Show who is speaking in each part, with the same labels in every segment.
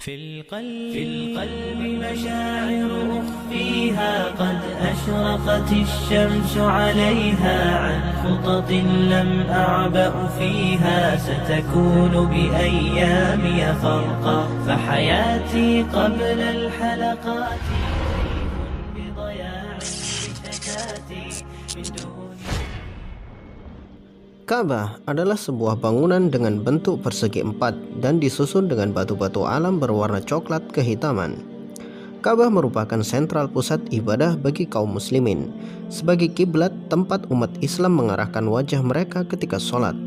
Speaker 1: في القلب مشاعر أخفيها قد أشرقت الشمس عليها عن خطط لم أعبأ فيها ستكون بأيامي فرقا فحياتي قبل الحلقات بضياع بشتاتي من دون.
Speaker 2: Ka'bah adalah sebuah bangunan dengan bentuk persegi empat dan disusun dengan batu-batu alam berwarna coklat kehitaman. Ka'bah merupakan sentral pusat ibadah bagi kaum muslimin, sebagai kiblat tempat umat Islam mengarahkan wajah mereka ketika sholat.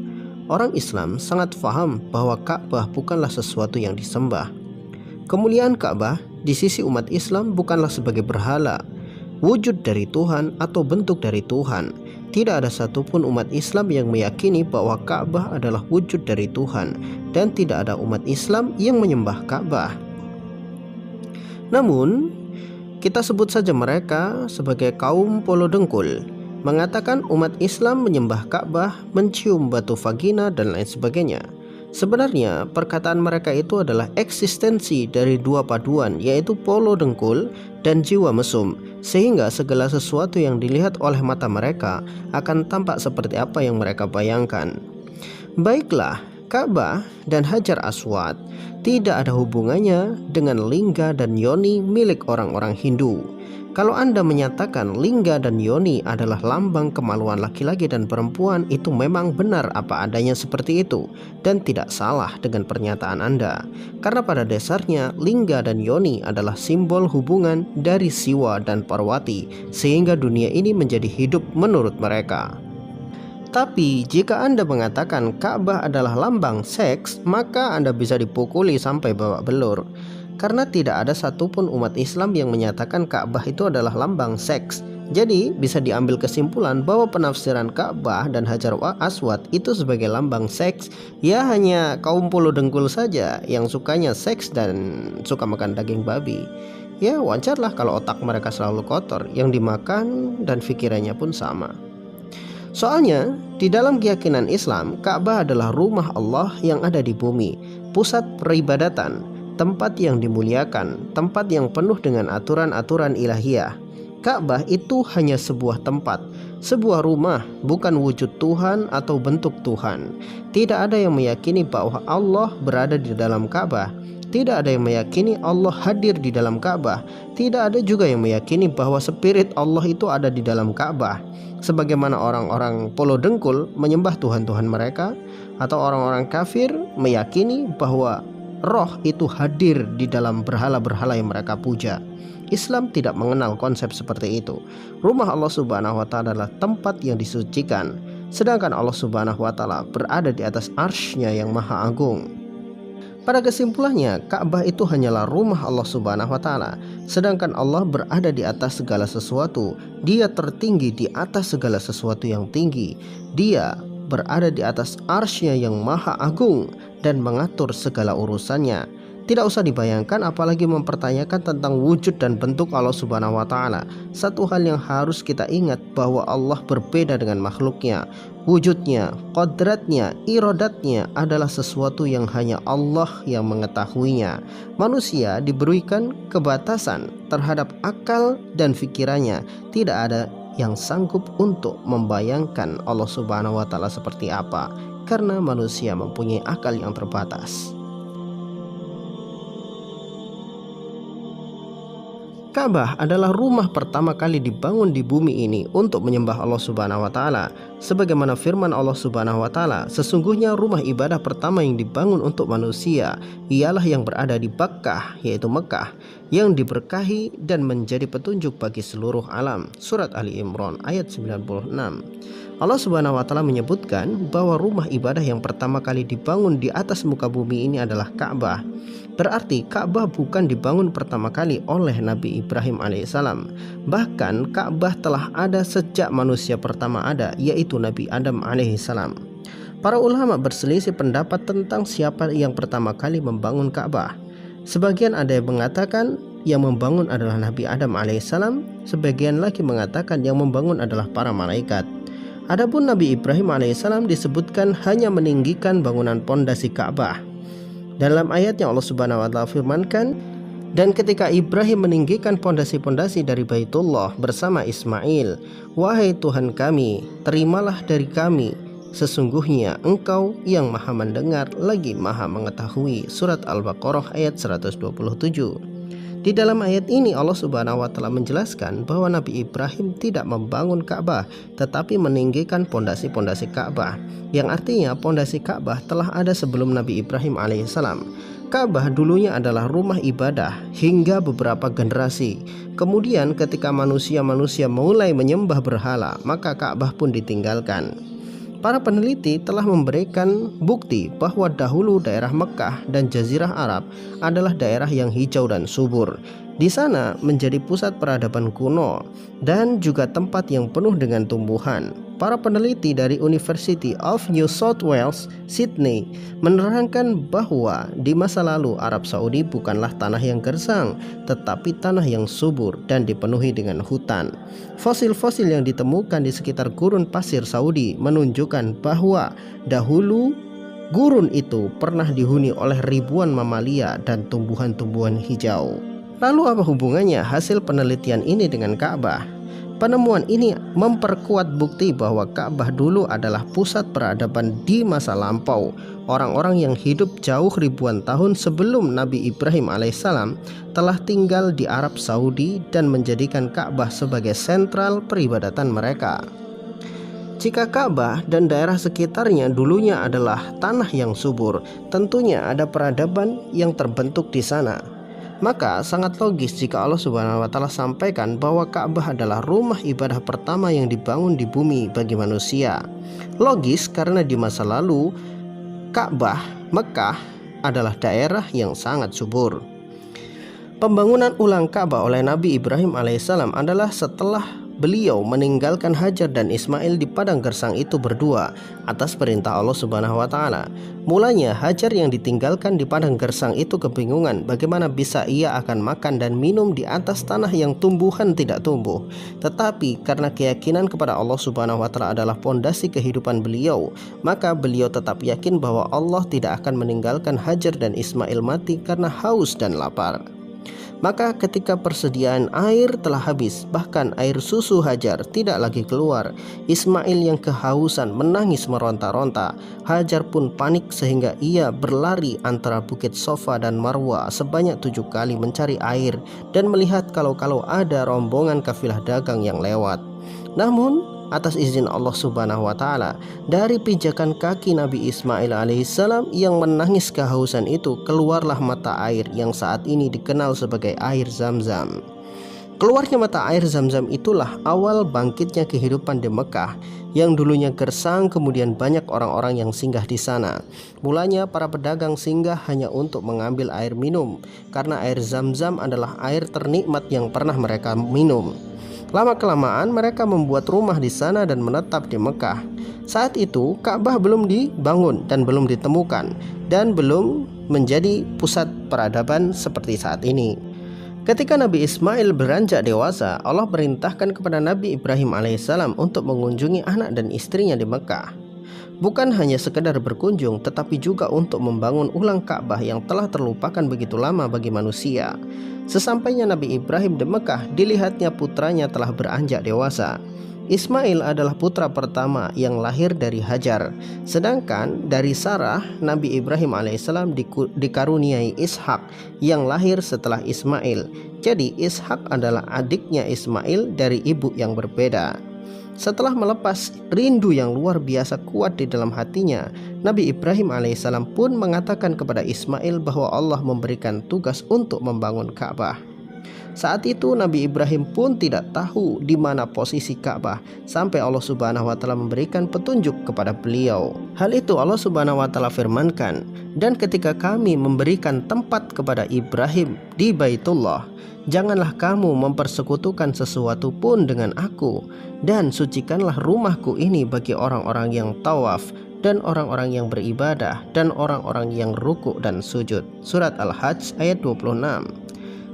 Speaker 2: Orang Islam sangat faham bahwa Ka'bah bukanlah sesuatu yang disembah. Kemuliaan Ka'bah di sisi umat Islam bukanlah sebagai berhala, wujud dari Tuhan atau bentuk dari Tuhan. Tidak ada satupun umat Islam yang meyakini bahwa Ka'bah adalah wujud dari Tuhan, dan tidak ada umat Islam yang menyembah Ka'bah. Namun, kita sebut saja mereka sebagai kaum polo dengkul, mengatakan umat Islam menyembah Ka'bah, mencium batu vagina, dan lain sebagainya. Sebenarnya perkataan mereka itu adalah eksistensi dari dua paduan, yaitu polo dengkul dan jiwa mesum, sehingga segala sesuatu yang dilihat oleh mata mereka akan tampak seperti apa yang mereka bayangkan. Baiklah, Ka'bah dan Hajar Aswad tidak ada hubungannya dengan lingga dan yoni milik orang-orang Hindu. Kalau Anda menyatakan lingga dan yoni adalah lambang kemaluan laki-laki dan perempuan, itu memang benar apa adanya seperti itu, dan tidak salah dengan pernyataan Anda. Karena pada dasarnya lingga dan yoni adalah simbol hubungan dari Siwa dan Parwati, sehingga dunia ini menjadi hidup menurut mereka. Tapi jika Anda mengatakan Ka'bah adalah lambang seks, maka Anda bisa dipukuli sampai babak belur. Karena tidak ada satupun umat Islam yang menyatakan Ka'bah itu adalah lambang seks. Jadi bisa diambil kesimpulan bahwa penafsiran Ka'bah dan Hajar Aswad itu sebagai lambang seks ya hanya kaum polo dengkul saja yang sukanya seks dan suka makan daging babi. Ya wajarlah kalau otak mereka selalu kotor, yang dimakan dan pikirannya pun sama. Soalnya di dalam keyakinan Islam, Ka'bah adalah rumah Allah yang ada di bumi, pusat peribadatan, tempat yang dimuliakan, tempat yang penuh dengan aturan-aturan ilahiyah. Ka'bah itu hanya sebuah tempat, sebuah rumah, bukan wujud Tuhan atau bentuk Tuhan. Tidak ada yang meyakini bahwa Allah berada di dalam Ka'bah. Tidak ada yang meyakini Allah hadir di dalam Ka'bah. Tidak ada juga yang meyakini bahwa spirit Allah itu ada di dalam Ka'bah. Sebagaimana orang-orang polo dengkul menyembah Tuhan-Tuhan mereka, atau orang-orang kafir meyakini bahwa roh itu hadir di dalam berhala-berhala yang mereka puja. Islam tidak mengenal konsep seperti itu. Rumah Allah Subhanahu wa Ta'ala adalah tempat yang disucikan, sedangkan Allah Subhanahu wa Ta'ala berada di atas arsy-Nya yang maha agung. Pada kesimpulannya, Ka'bah itu hanyalah rumah Allah Subhanahu wa Ta'ala, sedangkan Allah berada di atas segala sesuatu. Dia tertinggi di atas segala sesuatu yang tinggi. Dia berada di atas arsy-Nya yang maha agung dan mengatur segala urusannya. Tidak usah dibayangkan apalagi mempertanyakan tentang wujud dan bentuk Allah Subhanahu wa Ta'ala. Satu hal yang harus kita ingat bahwa Allah berbeda dengan makhluknya. Wujudnya, kodratnya, iradatnya adalah sesuatu yang hanya Allah yang mengetahuinya. Manusia diberikan kebatasan terhadap akal dan pikirannya. Tidak ada yang sanggup untuk membayangkan Allah Subhanahu wa Ta'ala seperti apa, karena manusia mempunyai akal yang terbatas. Ka'bah adalah rumah pertama kali dibangun di bumi ini untuk menyembah Allah Subhanahu wa Ta'ala. Sebagaimana firman Allah Subhanahu wa Ta'ala, sesungguhnya rumah ibadah pertama yang dibangun untuk manusia ialah yang berada di Bakkah, yaitu Mekah, yang diberkahi dan menjadi petunjuk bagi seluruh alam. Surat Ali Imran ayat 96. Allah Subhanahu wa Ta'ala menyebutkan bahwa rumah ibadah yang pertama kali dibangun di atas muka bumi ini adalah Ka'bah. Berarti Ka'bah bukan dibangun pertama kali oleh Nabi Ibrahim alaihissalam. Bahkan Ka'bah telah ada sejak manusia pertama ada, yaitu Nabi Adam alaihissalam. Para ulama berselisih pendapat tentang siapa yang pertama kali membangun Ka'bah. Sebagian ada yang mengatakan yang membangun adalah Nabi Adam alaihissalam. Sebagian lagi mengatakan yang membangun adalah para malaikat. Adapun Nabi Ibrahim alaihissalam disebutkan hanya meninggikan bangunan pondasi Ka'bah. Dalam ayatnya Allah Subhanahu wa taala firmankan, dan ketika Ibrahim meninggikan pondasi-pondasi dari Baitullah bersama Ismail, wahai Tuhan kami, terimalah dari kami, sesungguhnya Engkau yang Maha mendengar lagi Maha mengetahui. Surat Al-Baqarah ayat 127. Di dalam ayat ini Allah Subhanahu wa taala menjelaskan bahwa Nabi Ibrahim tidak membangun Ka'bah tetapi meninggikan pondasi-pondasi Ka'bah, yang artinya pondasi Ka'bah telah ada sebelum Nabi Ibrahim alaihissalam. Ka'bah dulunya adalah rumah ibadah hingga beberapa generasi. Kemudian ketika manusia-manusia mulai menyembah berhala, maka Ka'bah pun ditinggalkan. Para peneliti telah memberikan bukti bahwa dahulu daerah Mekah dan Jazirah Arab adalah daerah yang hijau dan subur. Di sana menjadi pusat peradaban kuno dan juga tempat yang penuh dengan tumbuhan. Para peneliti dari University of New South Wales, Sydney, menerangkan bahwa di masa lalu Arab Saudi bukanlah tanah yang gersang, tetapi tanah yang subur dan dipenuhi dengan hutan. Fosil-fosil yang ditemukan di sekitar gurun pasir Saudi menunjukkan bahwa dahulu gurun itu pernah dihuni oleh ribuan mamalia dan tumbuhan-tumbuhan hijau. Lalu apa hubungannya hasil penelitian ini dengan Ka'bah? Penemuan ini memperkuat bukti bahwa Ka'bah dulu adalah pusat peradaban di masa lampau. Orang-orang yang hidup jauh ribuan tahun sebelum Nabi Ibrahim alaihissalam telah tinggal di Arab Saudi dan menjadikan Ka'bah sebagai sentral peribadatan mereka. Jika Ka'bah dan daerah sekitarnya dulunya adalah tanah yang subur, tentunya ada peradaban yang terbentuk di sana. Maka sangat logis jika Allah Subhanahu wa taala sampaikan bahwa Ka'bah adalah rumah ibadah pertama yang dibangun di bumi bagi manusia. Logis karena di masa lalu Ka'bah, Mekah adalah daerah yang sangat subur. Pembangunan ulang Ka'bah oleh Nabi Ibrahim alaihissalam adalah setelah beliau meninggalkan Hajar dan Ismail di padang gersang itu berdua atas perintah Allah Subhanahu wa taala. Mulanya Hajar yang ditinggalkan di padang gersang itu kebingungan bagaimana bisa ia akan makan dan minum di atas tanah yang tumbuhan tidak tumbuh. Tetapi karena keyakinan kepada Allah Subhanahu wa taala adalah pondasi kehidupan beliau, maka beliau tetap yakin bahwa Allah tidak akan meninggalkan Hajar dan Ismail mati karena haus dan lapar. Maka ketika persediaan air telah habis, bahkan air susu Hajar tidak lagi keluar, Ismail yang kehausan menangis meronta-ronta. Hajar pun panik sehingga ia berlari antara bukit Sofa dan Marwa sebanyak 7 kali mencari air dan melihat kalau ada rombongan kafilah dagang yang lewat. Namun atas izin Allah Subhanahu wa taala, dari pijakan kaki Nabi Ismail alaihissalam yang menangis kehausan itu keluarlah mata air yang saat ini dikenal sebagai air Zam-Zam. Keluarnya mata air Zam-Zam itulah awal bangkitnya kehidupan di Mekah yang dulunya gersang, kemudian banyak orang-orang yang singgah di sana. Mulanya para pedagang singgah hanya untuk mengambil air minum karena air Zam-Zam adalah air ternikmat yang pernah mereka minum. Lama-kelamaan mereka membuat rumah di sana dan menetap di Mekah. Saat itu Ka'bah belum dibangun dan belum ditemukan dan belum menjadi pusat peradaban seperti saat ini. Ketika Nabi Ismail beranjak dewasa, Allah perintahkan kepada Nabi Ibrahim alaihissalam untuk mengunjungi anak dan istrinya di Mekah. Bukan hanya sekedar berkunjung, tetapi juga untuk membangun ulang Ka'bah yang telah terlupakan begitu lama bagi manusia. Sesampainya Nabi Ibrahim di Mekah, dilihatnya putranya telah beranjak dewasa. Ismail adalah putra pertama yang lahir dari Hajar. Sedangkan dari Sarah, Nabi Ibrahim alaihissalam dikaruniai Ishak yang lahir setelah Ismail. Jadi Ishak adalah adiknya Ismail dari ibu yang berbeda. Setelah melepas rindu yang luar biasa kuat di dalam hatinya, Nabi Ibrahim alaihissalam pun mengatakan kepada Ismail bahwa Allah memberikan tugas untuk membangun Ka'bah. Saat itu Nabi Ibrahim pun tidak tahu di mana posisi Ka'bah sampai Allah Subhanahu wa taala memberikan petunjuk kepada beliau. Hal itu Allah Subhanahu wa taala firmankan, "Dan ketika kami memberikan tempat kepada Ibrahim di Baitullah, janganlah kamu mempersekutukan sesuatu pun dengan aku, dan sucikanlah rumahku ini bagi orang-orang yang tawaf dan orang-orang yang beribadah dan orang-orang yang rukuk dan sujud." Surat Al-Hajj ayat 26.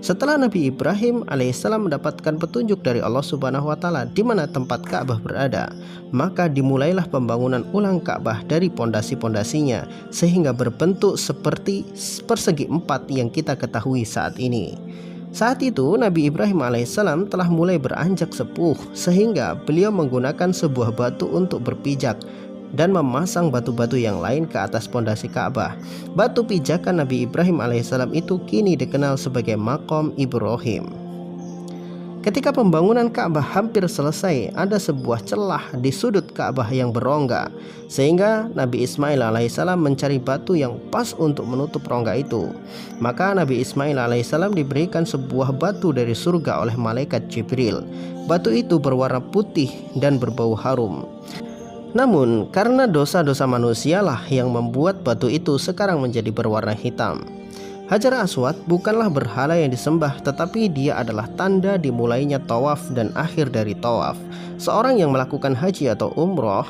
Speaker 2: Setelah Nabi Ibrahim alaihissalam mendapatkan petunjuk dari Allah Subhanahu wa taala di mana tempat Ka'bah berada, maka dimulailah pembangunan ulang Ka'bah dari pondasi-pondasinya sehingga berbentuk seperti persegi empat yang kita ketahui saat ini. Saat itu Nabi Ibrahim alaihissalam telah mulai beranjak sepuh sehingga beliau menggunakan sebuah batu untuk berpijak dan memasang batu-batu yang lain ke atas pondasi Ka'bah. Batu pijakan Nabi Ibrahim alaihissalam itu kini dikenal sebagai Maqam Ibrahim. Ketika pembangunan Ka'bah hampir selesai, ada sebuah celah di sudut Ka'bah yang berongga, sehingga Nabi Ismail alaihissalam mencari batu yang pas untuk menutup rongga itu. Maka Nabi Ismail alaihissalam diberikan sebuah batu dari surga oleh malaikat Jibril. Batu itu berwarna putih dan berbau harum. Namun karena dosa-dosa manusialah yang membuat batu itu sekarang menjadi berwarna hitam. Hajar Aswad bukanlah berhala yang disembah, tetapi dia adalah tanda dimulainya tawaf dan akhir dari tawaf. Seorang yang melakukan haji atau umroh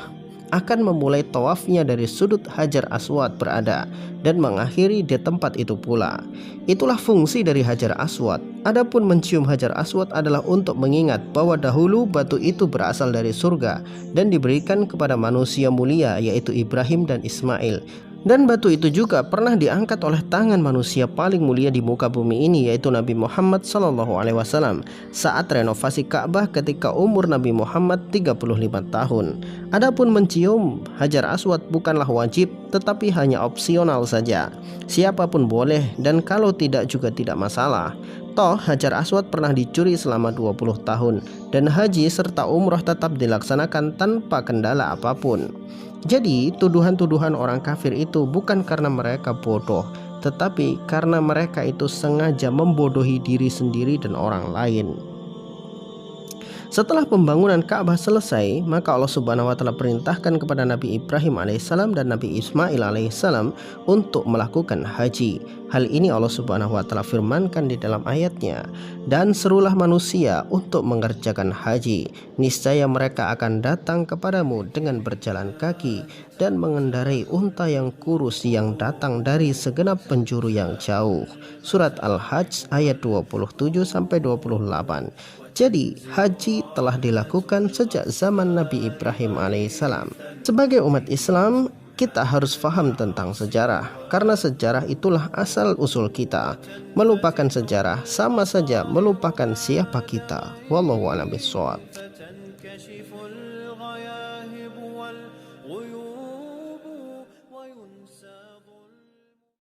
Speaker 2: akan memulai tawafnya dari sudut Hajar Aswad berada dan mengakhiri di tempat itu pula. Itulah fungsi dari Hajar Aswad. Adapun mencium Hajar Aswad adalah untuk mengingat bahwa dahulu batu itu berasal dari surga dan diberikan kepada manusia mulia yaitu Ibrahim dan Ismail. Dan batu itu juga pernah diangkat oleh tangan manusia paling mulia di muka bumi ini yaitu Nabi Muhammad SAW saat renovasi Ka'bah ketika umur Nabi Muhammad 35 tahun. Adapun mencium Hajar Aswad bukanlah wajib tetapi hanya opsional saja. Siapapun boleh dan kalau tidak juga tidak masalah. Toh Hajar Aswad pernah dicuri selama 20 tahun dan haji serta umroh tetap dilaksanakan tanpa kendala apapun. Jadi tuduhan-tuduhan orang kafir itu bukan karena mereka bodoh, tetapi karena mereka itu sengaja membodohi diri sendiri dan orang lain. Setelah pembangunan Ka'bah selesai, maka Allah Subhanahu wa taala perintahkan kepada Nabi Ibrahim alaihissalam dan Nabi Ismail alaihissalam untuk melakukan haji. Hal ini Allah Subhanahu wa taala firmankan di dalam ayatnya, "Dan serulah manusia untuk mengerjakan haji, niscaya mereka akan datang kepadamu dengan berjalan kaki dan mengendarai unta yang kurus yang datang dari segenap penjuru yang jauh." Surat Al-Hajj ayat 27 sampai 28. Jadi haji telah dilakukan sejak zaman Nabi Ibrahim alaihissalam. Sebagai umat Islam, kita harus faham tentang sejarah, karena sejarah itulah asal usul kita. Melupakan sejarah sama saja melupakan siapa kita. Wallahu a'lam bishawab.